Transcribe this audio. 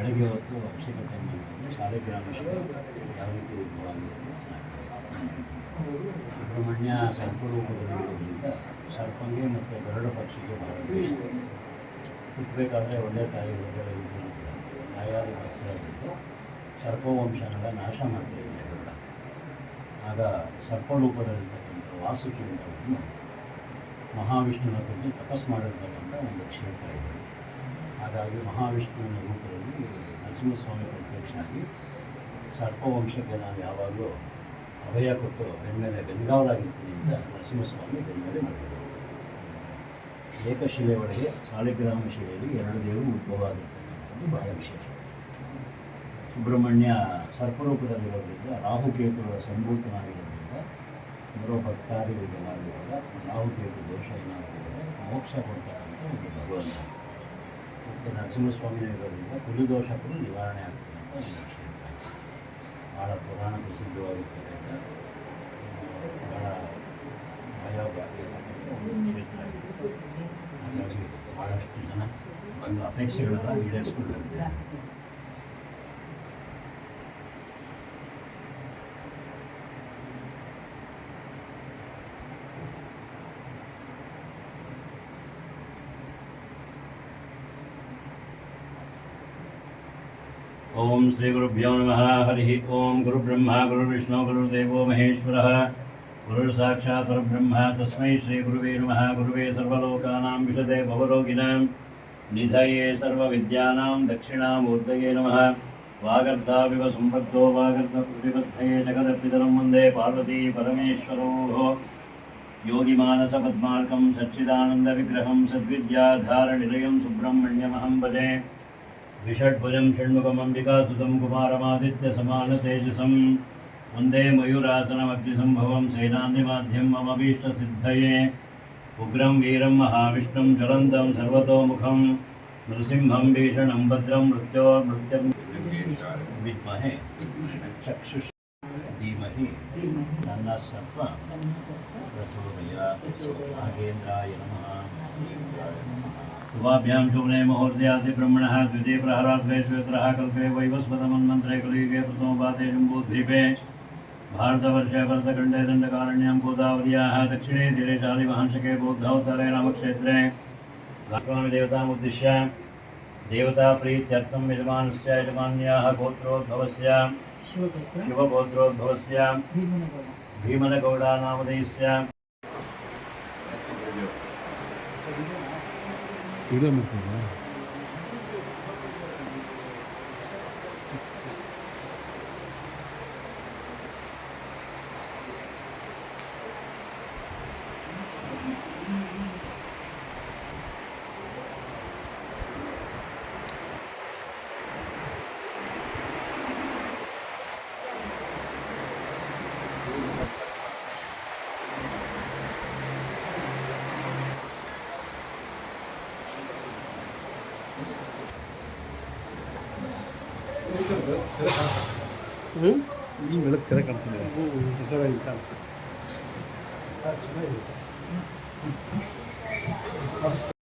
ಬೆಳಗ್ಗೆ ಹೊತ್ತು ಅವಶ್ಯಕತೆ ಮಾಡಿಕೊಂಡು ಸಾಲಿಗ್ರಾಮ ಯಾವ ರೀತಿ ಉದ್ಭವವಾಗಿದೆ ಚೆನ್ನಾಗಿದೆ. ಸುಬ್ರಹ್ಮಣ್ಯ ಸರ್ಪರೂಪದಲ್ಲಿರೋದ್ರಿಂದ ಸರ್ಪಂಗೆ ಮತ್ತು ಗರುಡ ಪಕ್ಷಿಗೆ ಬಹಳ ದ್ವೇಷ. ಹುಟ್ಟಬೇಕಾದ್ರೆ ಒಳ್ಳೆಯ ತಾಯಿ ಒಳ್ಳೆಯ ತಾಯಾದ ಮತ್ಸ್ಯರಾಗಿದ್ದು ಸರ್ಪವಂಶನೆಲ್ಲ ನಾಶ ಮಾಡ್ತಾಯಿದ್ದೆ ಗರುಡ. ಆಗ ಸರ್ಪರೂಪದಲ್ಲಿರ್ತಕ್ಕಂಥ ವಾಸುಕಿ ಅಂತವನ್ನು ಮಹಾವಿಷ್ಣುವಿನ ಬಗ್ಗೆ ತಪಸ್ ಮಾಡಿರ್ತಕ್ಕಂಥ ಒಂದು ಕ್ಷೇತ್ರ ಇದೆ. ಹಾಗಾಗಿ ಮಹಾವಿಷ್ಣುವಿನ ರೂಪದಲ್ಲಿ ನರಸಿಂಹಸ್ವಾಮಿ ಪ್ರತ್ಯಕ್ಷನಾಗಿ ಸರ್ಪವಂಶಕ್ಕೆ ನಾನು ಯಾವಾಗಲೂ ಅಭಯ ಕೊಟ್ಟು ಬೆನ್ಮೇಲೆ ಬೆಂಗಾವಲಾಗಿರ್ತೀನಿ ಅಂತ ನರಸಿಂಹಸ್ವಾಮಿ ಬೆನ್ಮೇಲೆ ಮಾಡಿದರು. ಏಕಶಿಲೆ ಒಳಗೆ ಸಾಲಿಗ್ರಾಮ ಶಿಲೆಯಲ್ಲಿ ಎರಡು ದೇವರು ಉದ್ಭವ ಆಗಿರ್ತಕ್ಕಂಥದ್ದು ಬಹಳ ವಿಶೇಷ. ಸುಬ್ರಹ್ಮಣ್ಯ ಸರ್ಪರೂಪದಲ್ಲಿರೋದ್ರಿಂದ ರಾಹುಕೇತುಗಳ ಸಂಭೂತನಾಗಿರೋದ್ರಿಂದ ಬರೋ ಭಕ್ತಾದಿಗಳಿಗೆಲ್ಲಾಗಿರುವಾಗ ರಾಹುಕೇತು ದೋಷ ಏನಾಗಿದ್ದರೆ ಮೋಕ್ಷ ಕೊಡ್ತಕ್ಕಂಥ ಒಂದು ಭಗವಂತ. ಮತ್ತು ನರಸಿಂಹಸ್ವಾಮಿ ಇರೋದ್ರಿಂದ ಕುಲದೋಷ ಕೂಡ ನಿವಾರಣೆ ಆಗ್ತಕ್ಕಂಥ ಒಂದು ಕ್ಷೇತ್ರ. ಭಾಳ ಪುರಾಣ ಪ್ರಸಿದ್ಧವಾಗಿರ್ತಕ್ಕಂಥ ಭಾಳ ಭಯವಾಗಿರ್ತಕ್ಕಂಥ ಒಂದು ಕ್ಷೇತ್ರ ಆಗಿದೆ. ಹಾಗಾಗಿ ಭಾಳಷ್ಟು ಜನ ಒಂದು ಅಪೇಕ್ಷೆಗಳನ್ನು ಈಡೇರಿಸ್ಕೊಂಡಿರ್ತಾರೆ. ओम श्री गुरुभ्यो नमः। हरि ओम गुरुब्रह्मा गुरुर्विष्णु गुरुर्देवो महेश्वरः गुरुर्साक्षात् परब्रह्म तस्मै श्री गुरुवे नमः। गुरुवे सर्वलोकानां विशदे भवरोगिणां निधये सर्वविद्यानां दक्षिणामूर्तये नमः। वागर्धाविव सम्पद्दो वागर्धप्रतिपद्धये जगदपितरं वन्दे पार्वती परमेश्वरोः। योगिमानसपद्मार्कं सच्चिदानन्दविग्रहं सद्विद्याधारनिलयं सुब्रह्मण्यमहं भजे। विषड्भुजं षण्मुखमम्बिकासुतं कुमारमादित्यसमानतेजसं वन्दे मयूरासनमग्निसम्भवं सेनान्तिमाध्यं मम भीष्टसिद्धये। उग्रं वीरं महाविष्णुं ज्वलन्तं सर्वतोमुखं नृसिंहं भीषणं भद्रं मृत्योर्मृत्यं विद्महे चक्षुष धीमहि तन्नः सर्वः प्रचोदयात्। नागेन्द्राय नमः। शुभाभ्यां शुभने मुहूर्त्यादि ब्रह्मणः द्वितीय प्रहराद्वै श्वेत्रः कल्पे वैवस्वतमन्मन्त्रे कलियुगे प्रथमपाते जम्बूद्वीपे भारतवर्षे भरतखण्डे दण्डकारण्यां गोदावर्याः दक्षिणे तीरे चालिमहांशके बौद्धोत्तरे रामक्षेत्रे स्वामिदेवतामुद्दिश्य देवताप्रीत्यर्थं यजमानस्य यजमान्याः गोत्रोद्भवस्य शिवगोत्रोद्भवस्य भीमनगौडानामधेयस्य ಈ ಬೆಳಕು ತೆರೆ ಕಾಣಿಸ್ತಿದೆ.